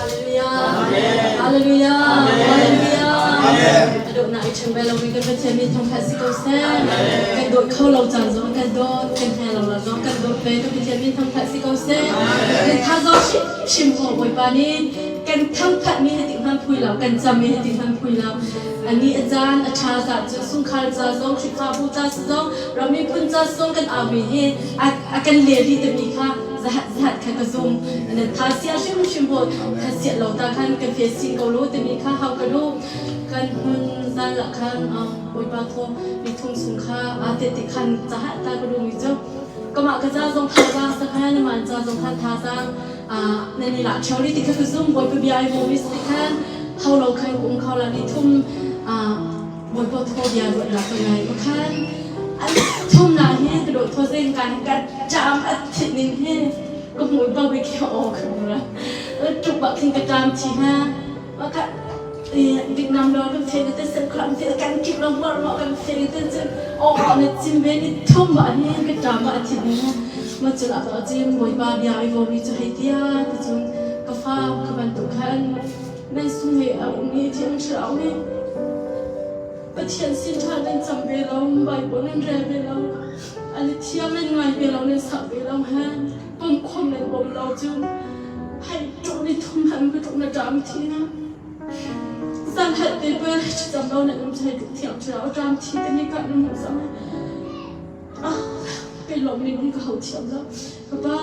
Hallelujah. Hallelujah. Hallelujah. Adok nak ikan bela wikan macam ni thong khasi kau sen. Kan dot kau lau jan zong kan dot kan hai lau la zong kan dot be kan macam ni thong khasi kau sen. Kan thang zong shim ho boy pani. Kan thang phat ni hati han pui lau kan jam ni hati han pui lau. อันนี้อาจารย์อาชาจัดจะสุ่งคาร์จะส่งชิคาบูจะส่งเรามีพุ่นจะส่งกันอาวิเฮอากันเลียดีแต่มีค่ะจะหัดค่ะกระซุ่มอันนั้นท้าเสียชิมบดท้าเสียเราตาคันกันเฟซินเกาลูแต่มีค่ะเฮากระดูกันหุ่นด้านหลังคันบอยปาทงมีทุ่งสุงค่ะติคันจะหัดตากระดูมีเจ้าก็มากระจาส่งท้าจ้าสักคันมันจะส่งคันท้าจ้าในนี้หลักเชาลีติค่ะกระซุ่มบอยไปบีไอโมวิสติคันเขาเราเคยกุ้งเขาละนี่ทุ่มบนโปรโทเดียร์ด้วยหลักตัวใหญ่ก็คันทุ่มหน้าเฮกระโดดโทเส้นกันจามอาทิตย์นึงเฮก็หมุนเป้าไปเกี่ยวออกกันละจุกบักทิ้งกระจามทีฮะว่าก็ดิกน้ำร้อนกันเทกันเต้นครั้งเทกันกินลงหัวเรากันเทกันเต้นออกในจิมเบนี่ทุ่มแบบนี้กระจามอาทิตย์นึงฮะมาจุดละตัวจิมบอยบาร์ยาไอโวมีจะให้เดียแต่จนกาฟ้าขบันตุคันในสุ่มเหเอานี่เที่ยงเช้านี่ประเทศสินค้าเล่นจำเวลาใบบนเล่นแร่เวลาอันนี้เที่ยวเล่นไงเวลาเล่นสับเวลาฮะต้นความเล่นบนเราจึงให้ตรงนี้ทุ่มหันไปตรงนั้นจำทีนะสร้างหัดได้เพื่อจะจำเราในน้ำใจทุกเที่ยวเช้าจำทีแต่ในการน้ำมันซ้ำไปหลงในมันก็เขาเที่ยวแล้วก็บ้า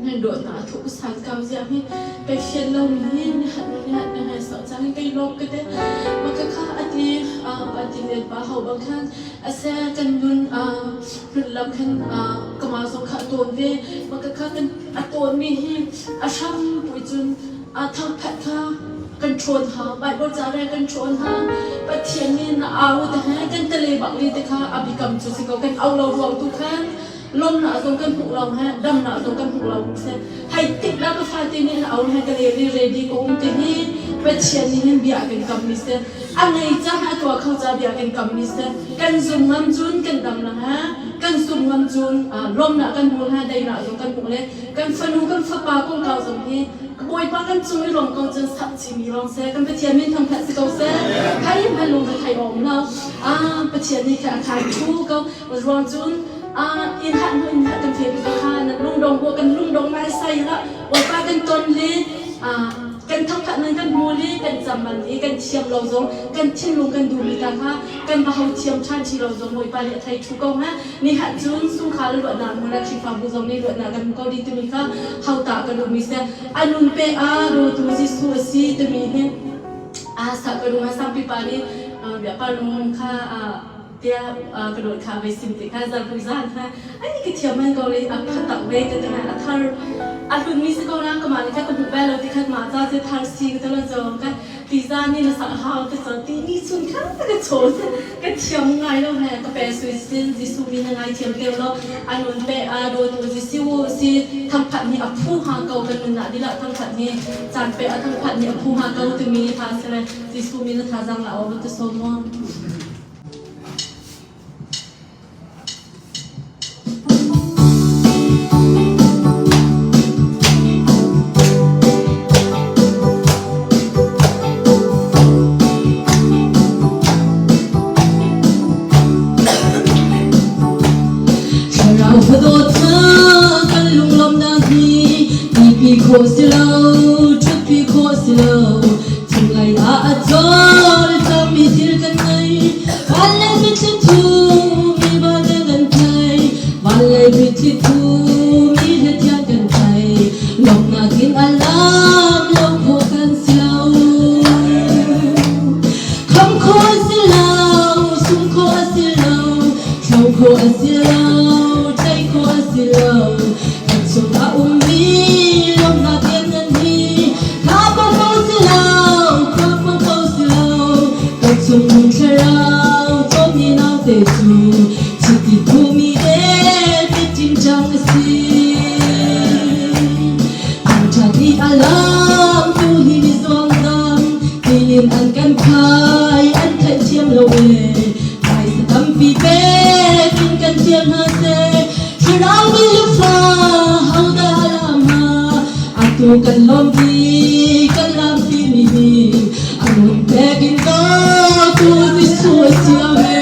ในโดดหนาทุกสถานการณ์จะให้ไปเชียนเราเนี่ยนะสอนจะให้ไปลบก็ได้มันก็ข้าอดีเรียนป้าเขาบางครั้งอาศัยกันยุนรุ่นลำคันก็มาส่งข้าตัวเวมันก็ข้ากันตัวมีให้ช่างปุยจุนทางแพทย์ข้ากันชวนหาใบบทจารีกันชวนหาปะเทียนนี่นะเอาแต่ให้กันทะเลบักลีแต่ข้าอภิกรรมจุดสิเขากันเอาเรารวมทุกครั้งลมหนาตรงกันหูเราฮะดำหนาตรงกันหูเราเสียให้ติดแล้วก็ฟาตีนี่เอาให้กันเรียดีก็อุ้มตีนี่เป็นเชียนนี่เบียกันกำมิเสียอันไหนจะหาตัวเขาจะเบียกันกำมิเสียกันซุ่มงำจุนกันดำนะฮะกันซุ่มงำจุนลมหนากันหูฮะได้หนาตรงกันหูเลยกันฟันูกันฟ้าปากกันเก่าสมพีบอยปากันจุนไม่ลงกันจนสับชีมีลองเสียกันเป็นเชียนไม่ทำแผลสิเขาเสียให้พันลงไปไทยอมเราเป็นเชียนนี่ค่ะขายชูก็มันรองจุนอินหันกันเทียบกันข้านะลุงดงบัวกันลุงดงไม้ใส่ละวันป้ากันต้นลีกันทั้งพันนั้นกันมูลีกันจำมันนี้กันเชียมเราจงกันทิ้งลงกันดูมีกันฮะกันมาเขาเชียมชันชีเราจงวันป้าเนี่ยไทยทุกองฮะนี่หัดจุนสุขาลวดน้ำมันชีฟ้าบุญจงนี่ลวดน้ำกันก็ดีตัวมีค่ะเขาตากันดูมีเสียอันนุ่นเปโรตุจิสุสีตัวมีเห็นสักกันดูฮะสัมปีปานี่เดี๋ยวปาลุงค่ะเดี๋ยวกระโดดขาไปสิบติดข้าจะพูดสั้นฮะอันนี้ก็เที่ยวมันก็เลยพัดตักเวกันนะถ้ารุ่นนี้สิก็ร่างก็มาเลยแค่คนดูแลเราที่ขัดมาจ้าจะทานซีก็ต้องจองกันพิซซ่านี่นะสักหาวก็จะตีนี่ส่วนข้างก็โชว์ก็เที่ยวง่ายแล้วฮะก็เป็นสวิสซินจิสุมีง่ายเที่ยวเดียวแล้วอันนู้นเป็นโดนตัวจิซิวซีทำผัดนี่ผู้หาเก่ากันนึงนะดีละทำผัดนี่จานเป็นทำผัดนี่ผู้หาเก่าตัวมีทานใช่ไหมจิสุมีนะทานจังละเอาไปตัวสมองโคสิโลชุดพี่โคสิโลถึงไงอาจารย์จะมีที่กันไหนวันไหนมีที่ทูมีบ้านกันไทยวันไหนมีที่ทูมีเหตุการณ์กันไทยลงนากินอารามลงโคกันสิโลคำโคสิโลสุมโคสิโลชาวโคสิโลใจโคสิโลกันสุดามีจงมุ่งเชื่อเราจงมีน้ำเตจูจิตที่ภูมิเดเป็นจริงจังสิอันชาติอา tu kan lombi kan lampi ni anun begin go tu disu siame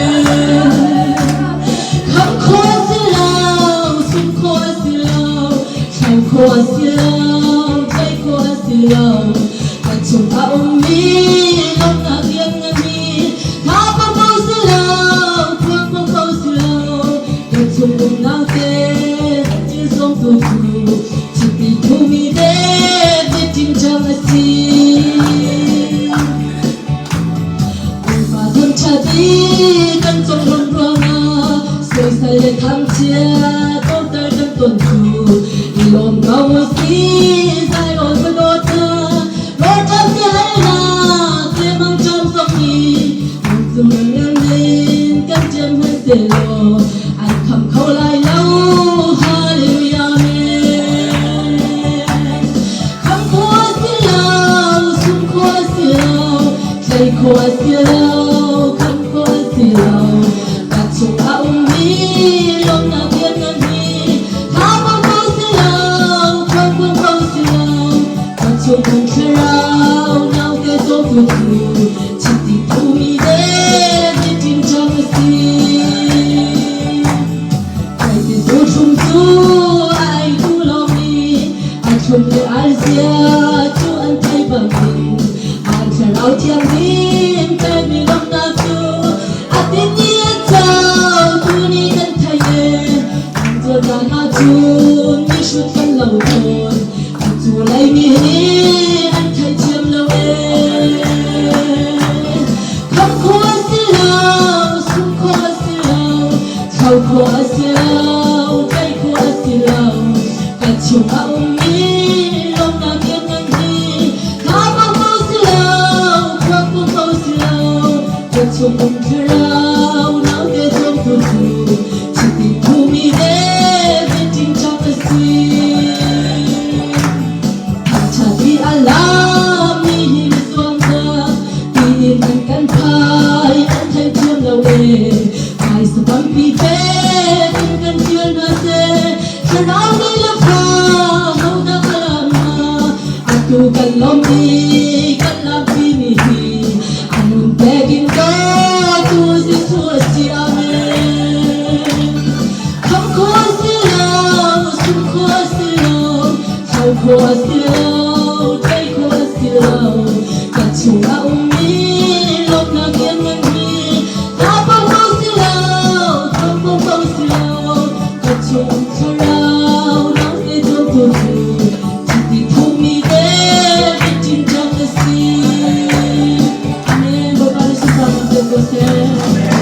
kham kho silau sum kho silau chai kho silau chai kho silau kan chung ta mi long na biang ngami ha pa mo silau kwang mo kho silau kan chung na te chi som tu to me there, getting jealousy. Over them chadi, kan song rong rong say say tham chia, có tay đâm tuần tu, lon ngao si, sai lon với đôi ta, lon trăm chia hay là, tay mang trong sông đi, dùng ngang lên, cắt chém hay xe lo, anh cầm khâu lại lâu, hallelujah. Chai kho silau, kham kho silau, kat chung a mi, long na bian ngan mi, ha bang kho silau, kham kho silau, kat chung kong chirau, nao ke so tu tu, chit ti tu mi de, de tin chang si. Ai te so chung tu, ai tu lo mi, ai chung le ai sia, tu an thai bang min. Rau chiang din pe mi long na tu atin ni chao tu ni kan thai ye cho da na chu ni shu kan lo ton chu lai mi ni an thai chiam lo e kham kho si lao sum kho si lao chau kho si lao chai kho si lao kan chu a mi long na kian ngan ni chung ông khao náo ke trong tu tu chỉ tình thu mi de về tình trong cái si cha đi alam mi him suang ta tin kan phai an thay chiêm lâu e ai sa bam pi pe tin kan chiên na se cha náo đi la pha hau da alama atu kan lom đi kan la pi mi anun begin go tu disu siame kham kho silau sum kho silau chau kho silau chai kho silau kat chung a mi lok na kian ngan mi ha pa kho silau kham kho silau kat chung charau nau ke jo tu tu chi ti thu mi de tin jang si você